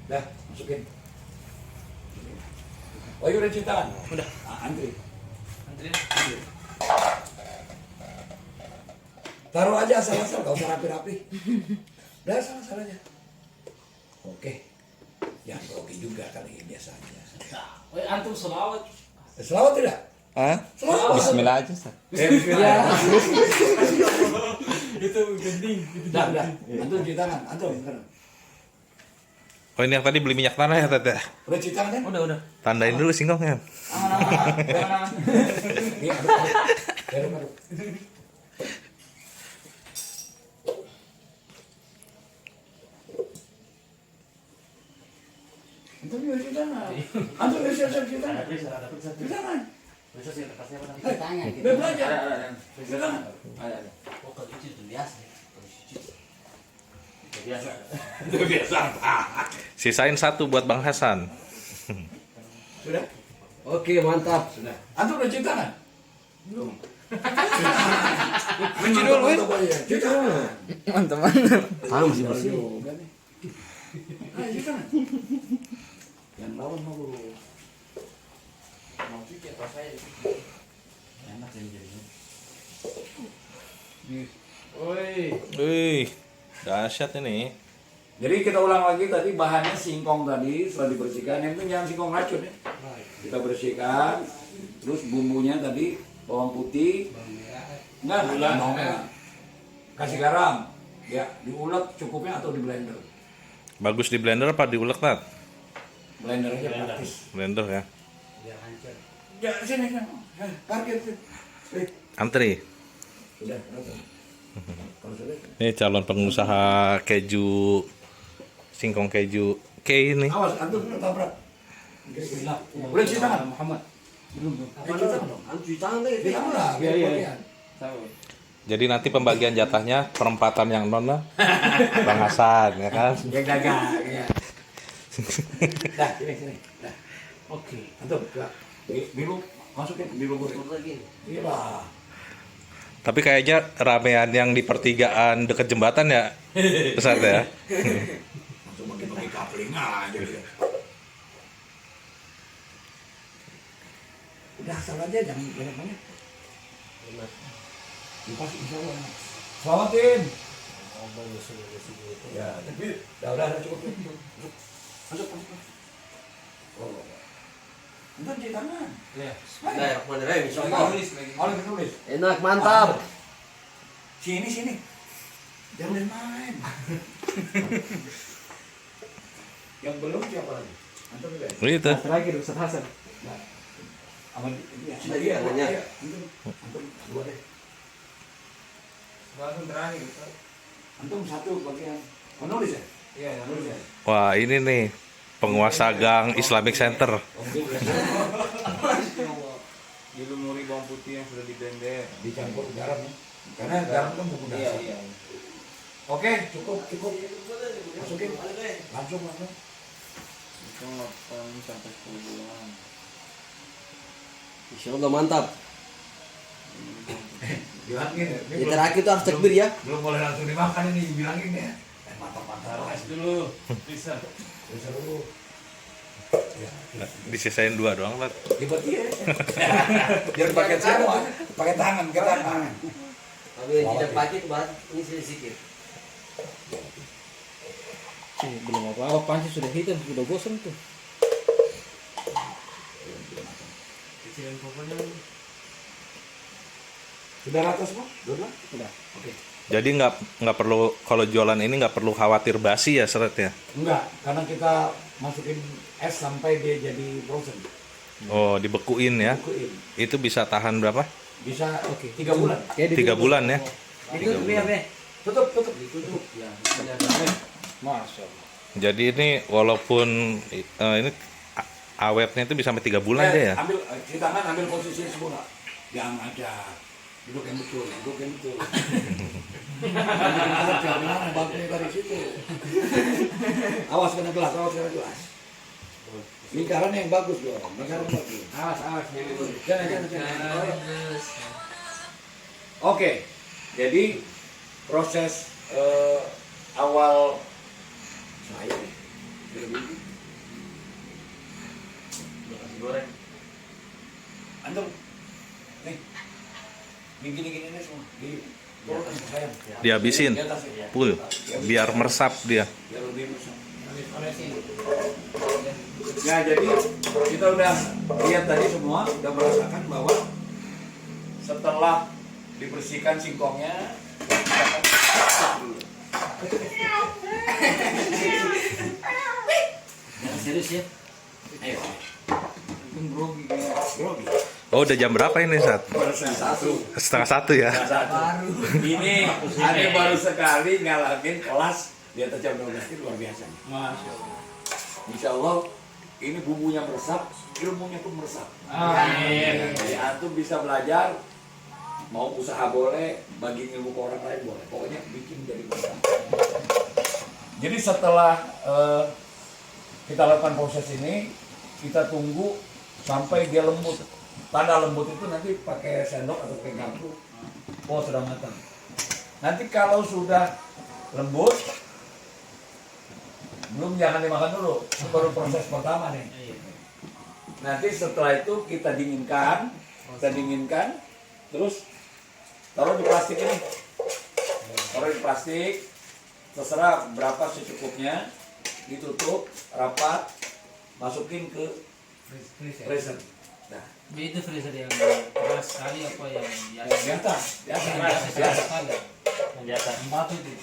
Dah, masukin. Oh, udah cuci tangan. Udah. Antri. Antri. Taruh aja asal-asal, gak usah rapi-rapi. Udah asal-asal aja. Oke. Yang grogi juga kali biasanya. Antum selawat. Selawat tidak? Hah? Selawat. Bismillah aja, Ustaz. Bismillah. Itu gending. Dah. Antum cuci tangan. Antum. Oh, ini yang tadi beli minyak tanah ya, Tete? Udah cuci tangan kan? Udah. Tandain dulu singkongnya. Aman. Ini aduk. Antum juga cuci tangan. Antum juga siap-siap cuci tangan. Cuci tangan. Udah belajar. Cuci tangan. Oh, kalau cuci itu biasa. Itu biasa. Sisain satu buat Bang Hasan. Sudah? Oke, mantap. Sudah. Antum udah cuci tangan? Belum. Cuci dulu, Cuci tangan. Teman-teman. Tangan masih bersih. Juga nih. Ayo cuci tangan. Yang lawan mau guru. Mau cuci atau saya cuci? Enak ini jadinya. Wih, dahsyat ini. Jadi kita ulang lagi tadi bahannya singkong tadi setelah dibersihkan. Yang penting jangan singkong racun ya. Kita bersihkan. Terus bumbunya tadi bawang putih. Enggak, bawang merah. Kasih garam. Ya, diulek cukupnya atau di blender. Bagus di blender apa diulek, Tat? Blender aja praktis. Blender ya. Biar hancur. Ya, sini. Parkir sini. Antri. Sudah, kalau sudah. Ini calon pengusaha keju, singkong keju. K ini. Awas, antum tabrak. Udah cuci tangan, Muhammad. Belum. Cuci tangan dong. Cuci tangan deh. Cuci tangan lah, biar pakaian. Jadi nanti pembagian jatahnya perempatan yang nona Bang Hasan, ya kan? Yang dagang. Ya. Dah, sini. Dah. Oke. Antum, biru masukin biru goreng. Lagi. Iya lah. Tapi kayaknya ramean yang di pertigaan deket jembatan ya, Ustaz ya. Langsung bagi-bagi kapling aja dia. Udah asal aja, jangan banyak-banyak. Dipas insya Allah. Selamatin. Ya, tapi udah cukup. Masuk. Oh. Itu cuci tangan. Ya. Bismillahirrahmanirrahim. Insyaallah. Tulis. Enak, mantap. Sini. Jangan main. Yang belum siapa lagi? Antum juga. Itu. Terakhir Ustaz Hasan. Nah, aman ini ya. Lagi tangannya. Antum dua deh. Langsung terakhir, Ustaz. Antum satu bagian. Menulis ya? Iya, Menulis ya. Wah, ini nih penguasa gang Islamic Center. Dilumuri bawang putih yang sudah di-blender. Dicampur garam ya. Karena garam kan bumbu dasar. Iya. Oke, cukup. Masukin. Langsung. Itu 8 sampai 10 bulan. Insyaallah mantap. Bilangin. Yang terakhir itu harus takbir ya. Belum boleh langsung dimakan ini, bilangin ya. Mantap. Taruh es dulu. Bisa. Bisa dulu. Ya, Disisain 2 doang, Tat. hebat dia. Biar pakai semua, pakai tangan, ke tangan. Kalau yang tidak pakai itu baru ini sedikit. Belum apa-apa, panci sudah hitam, sudah gosong tuh. Kecilan pokoknya. Sudah rata semua? Sudah? Sudah. Oke. Jadi nggak perlu, kalau jualan ini nggak perlu khawatir basi ya, Seret ya. Enggak, karena kita masukin es sampai dia jadi frozen. Oh, dibekuin ya. Bukuin. Itu bisa tahan berapa? Bisa 3 bulan. 3 bulan ya. Itu biar deh. Tutup. Ditutup ya. Masya Allah. Jadi ini walaupun ini awetnya itu bisa sampai 3 bulan deh ya. Ambil di tangan, ambil posisi semula. Jangan aja. Duduk yang betul. Jangan bangkunya dari situ. Awas kena gelas. Lingkaran yang bagus dong. Awas. Jangan. Oke. Jadi proses awal saya digoreng. Antum, nih, gini nih semua, di atas sayang. Dihabisin. Di atas ya. Full. Biar meresap dia. Biar lebih besar. Ya jadi kita udah lihat tadi semua, udah merasakan bahwa setelah dibersihkan singkongnya, Jangan serius ya. ayo, grogi kayak grogi. Oh, udah jam berapa ini, Sat? Persen satu. Setengah satu ya? Baru. Ini ada baru sekali ngalamin kelas di atas jam 12 itu luar biasa. Masya Allah. Insya Allah ini bumbunya meresap, ilmunya pun meresap. Amin. Jadi antum bisa belajar, mau usaha boleh, bagi ilmu ke orang lain boleh. Pokoknya bikin jadi usaha. Jadi setelah kita lakukan proses ini, kita tunggu sampai dia lembut. Tanda lembut itu nanti pakai sendok atau pakai garpu. Oh, sudah matang. Nanti kalau sudah lembut, belum jangan dimakan dulu. Itu baru proses pertama nih. Nanti setelah itu kita dinginkan, terus taruh di plastik ini. Taruh di plastik, terserah berapa secukupnya, ditutup rapat, masukin ke freezer. Nah, Itu freezer yang keras sekali apa yang biasa. sekali? Di atas. Batu itu.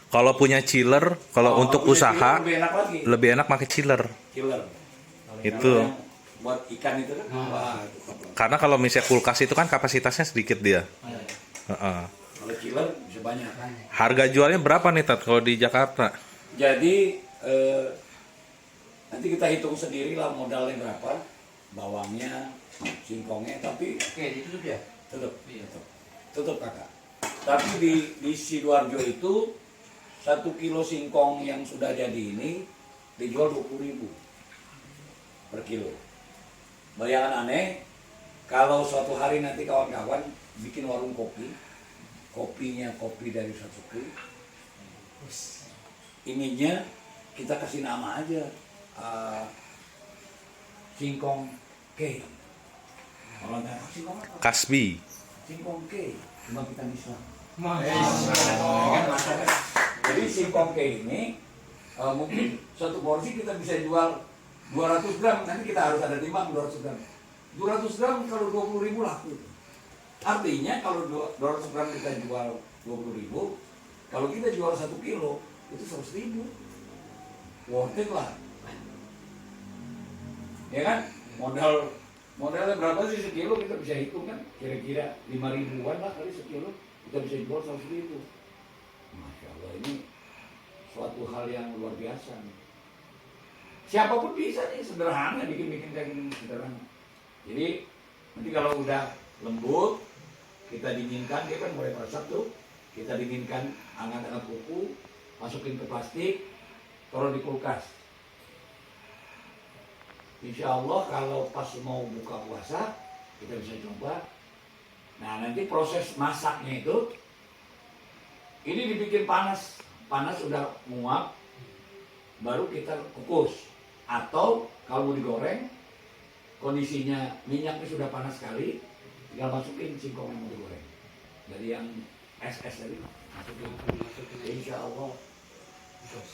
Kalau punya chiller, kalau untuk punya usaha, lebih enak lagi. lebih enak pakai chiller. Killer. Itu. Yang buat ikan itu kan. Wah, itu kapal. Karena kalau misalnya kulkas itu kan kapasitasnya sedikit dia. Iya. Heeh. Kalau killer bisa banyak. Harga jualnya berapa nih, Tat, kalau di Jakarta? Jadi nanti kita hitung sendiri lah modalnya berapa, bawangnya, singkongnya, tapi Oke, ditutup ya. tutup kakak. Tapi di Sidoarjo itu 1 kilo singkong yang sudah jadi ini dijual 20.000 per kilo. Bayangan aneh, kalau suatu hari nanti kawan-kawan bikin warung kopi, kopinya kopi dari Satsuki, ininya kita kasih nama aja singkong K. Kalau nggak singkong apa? Kasbi. Singkong K, kebangkitan Islam. Masya Kan masalahnya. Jadi singkong K ini mungkin satu porsi kita bisa jual 200 gram, nanti kita harus ada timbang 200 gram. 200 gram kalau 20.000 laku. Artinya kalau 200 gram kita jual 20.000, kalau kita jual 1 kilo itu 100.000. Worth it lah. Ya kan? Modalnya berapa sih sekilo kita bisa hitung kan? Kira-kira 5.000-an lah kali sekilo kita bisa jual 100.000. Masya Allah, ini suatu hal yang luar biasa nih. Siapapun bisa nih, sederhana, bikin kayak gini sederhana. Jadi nanti kalau udah lembut, kita dinginkan, dia kan mulai meresap tuh. Kita dinginkan, angkat-angkat kuku, masukin ke plastik, taruh di kulkas. Insya Allah kalau pas mau buka puasa, kita bisa coba. Nah nanti proses masaknya itu, ini dibikin panas. Panas sudah menguap, baru kita kukus. Atau kalau mau digoreng, kondisinya minyaknya sudah panas sekali, tinggal masukin singkong yang mau digoreng. Dari yang es tadi, masukin. Insya Allah, jos.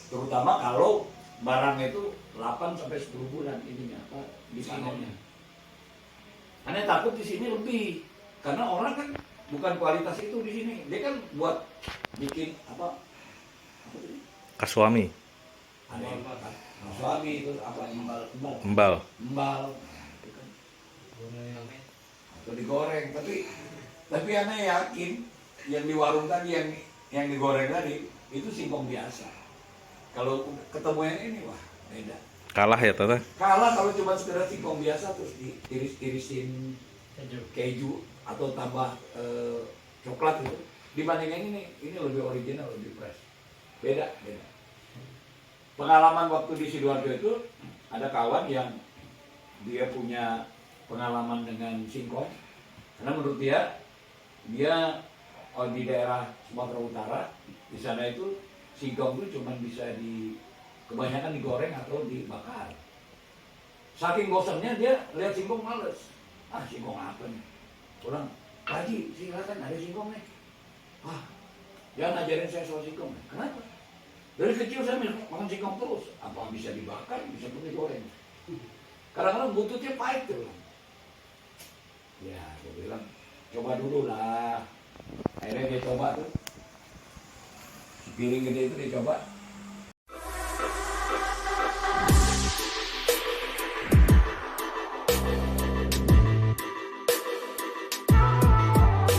Terutama kalau barangnya itu 8 sampai 10 bulan ininya apa dipanennya. Karena takut di sini lebih, karena orang kan bukan kualitas itu di sini, dia kan buat bikin apa tadi? Kaswami. Ada yang suami itu apa Embal. itu kan. Atau digoreng, tapi aneh yakin yang di warung tadi yang digoreng tadi itu singkong biasa. Kalau ketemu yang ini wah beda. Kalah ya, Tata? Kalah kalau cuma sekedar singkong biasa terus diiris-irisin keju atau tambah coklat gitu. Dibandingin ini lebih original, lebih fresh. Beda. Pengalaman waktu di Sidoarjo itu ada kawan yang dia punya pengalaman dengan singkong. Karena menurut dia di daerah Sumatera Utara, di sana itu singkong itu cuma bisa kebanyakan digoreng atau dibakar. Saking bosannya dia lihat singkong males. Ah singkong apa nih? Orang, Haji silakan ada singkong nih. Ah, jangan ajarin saya soal singkong. Kenapa? Dari kecil saya makan singkong terus. Apa bisa dibakar, bisa pun digoreng. Kadang-kadang bututnya pahit tuh. Ya, saya bilang coba dulu lah. Akhirnya dia coba tuh. Piring gede itu dia coba.